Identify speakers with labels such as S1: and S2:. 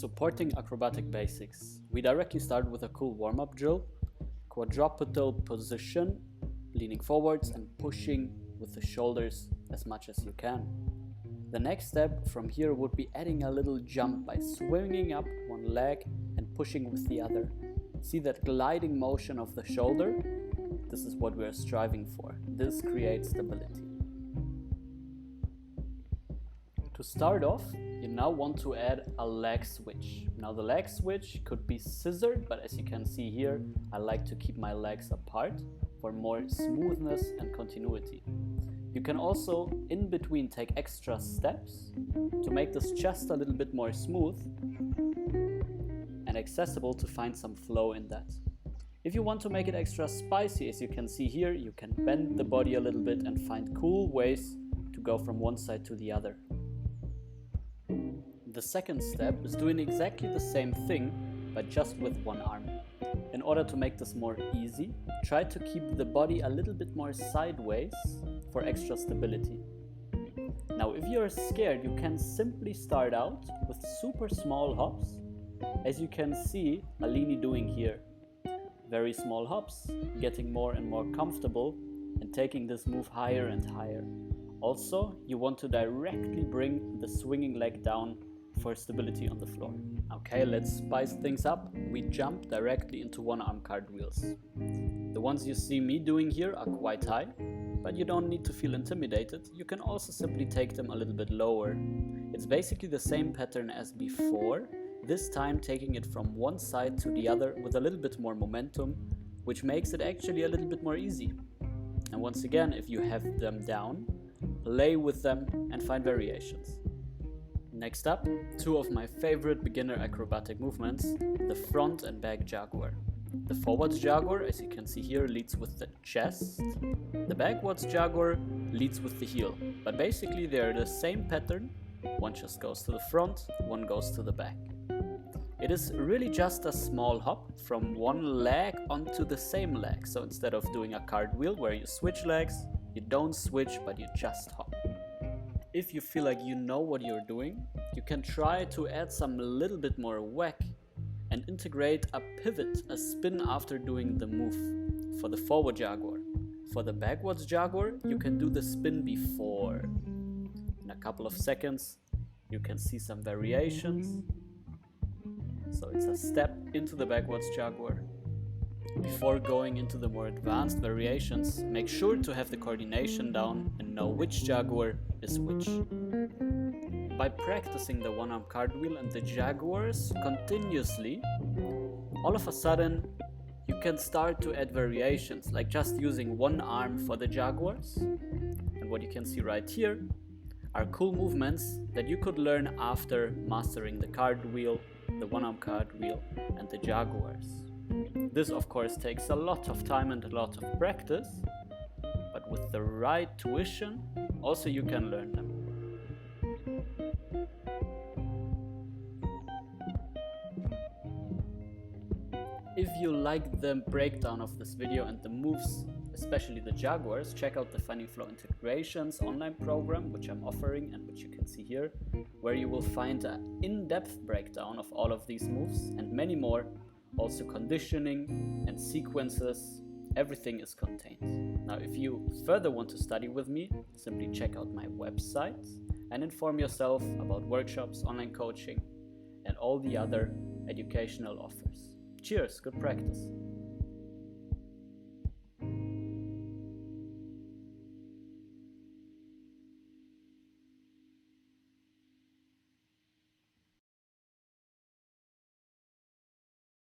S1: Supporting acrobatic basics, we directly start with a cool warm-up drill, quadrupedal position, leaning forwards and pushing with the shoulders as much as you can. The next step from here would be adding a little jump by swinging up one leg and pushing with the other. See that gliding motion of the shoulder? This is what we're striving for. This creates stability. To start off, you now want to add a leg switch. Now the leg switch could be scissored, but as you can see here, I like to keep my legs apart for more smoothness and continuity. You can also in between take extra steps to make this just a little bit more smooth and accessible to find some flow in that. If you want to make it extra spicy, as you can see here, you can bend the body a little bit and find cool ways to go from one side to the other. The second step is doing exactly the same thing, but just with one arm. In order to make this more easy, try to keep the body a little bit more sideways for extra stability. Now, if you're scared, you can simply start out with super small hops, as you can see Alini doing here. Very small hops, getting more and more comfortable and taking this move higher and higher. Also, you want to directly bring the swinging leg down for stability on the floor. Okay, let's spice things up. We jump directly into one-arm cartwheels. The ones you see me doing here are quite high, but you don't need to feel intimidated. You can also simply take them a little bit lower. It's basically the same pattern as before, this time taking it from one side to the other with a little bit more momentum, which makes it actually a little bit more easy. And once again, if you have them down, play with them and find variations. Next up, two of my favorite beginner acrobatic movements, the front and back Jaguar. The forwards Jaguar, as you can see here, leads with the chest. The backwards Jaguar leads with the heel. But basically they are the same pattern. One just goes to the front, one goes to the back. It is really just a small hop from one leg onto the same leg. So instead of doing a cartwheel where you switch legs, you don't switch, but you just hop. If you feel like you know what you're doing, you can try to add some little bit more whack and integrate a pivot, a spin after doing the move for the forward Jaguar. For the backwards Jaguar, you can do the spin before. In a couple of seconds, you can see some variations. So it's a step into the backwards Jaguar. Before going into the more advanced variations, make sure to have the coordination down and know which Jaguar is which. By practicing the one-arm cartwheel and the Jaguars continuously, all of a sudden you can start to add variations, like just using one arm for the Jaguars. And what you can see right here are cool movements that you could learn after mastering the cartwheel, the one-arm cartwheel, and the Jaguars. This of course takes a lot of time and a lot of practice, but with the right tuition, also you can learn them. If you like the breakdown of this video and the moves, especially the Jaguars, check out the Finding Flow Integrations online program, which I'm offering and which you can see here, where you will find an in-depth breakdown of all of these moves and many more. Also conditioning and sequences, everything is contained. Now if you further want to study with me, simply check out my website and inform yourself about workshops, online coaching and all the other educational offers. Cheers, good practice!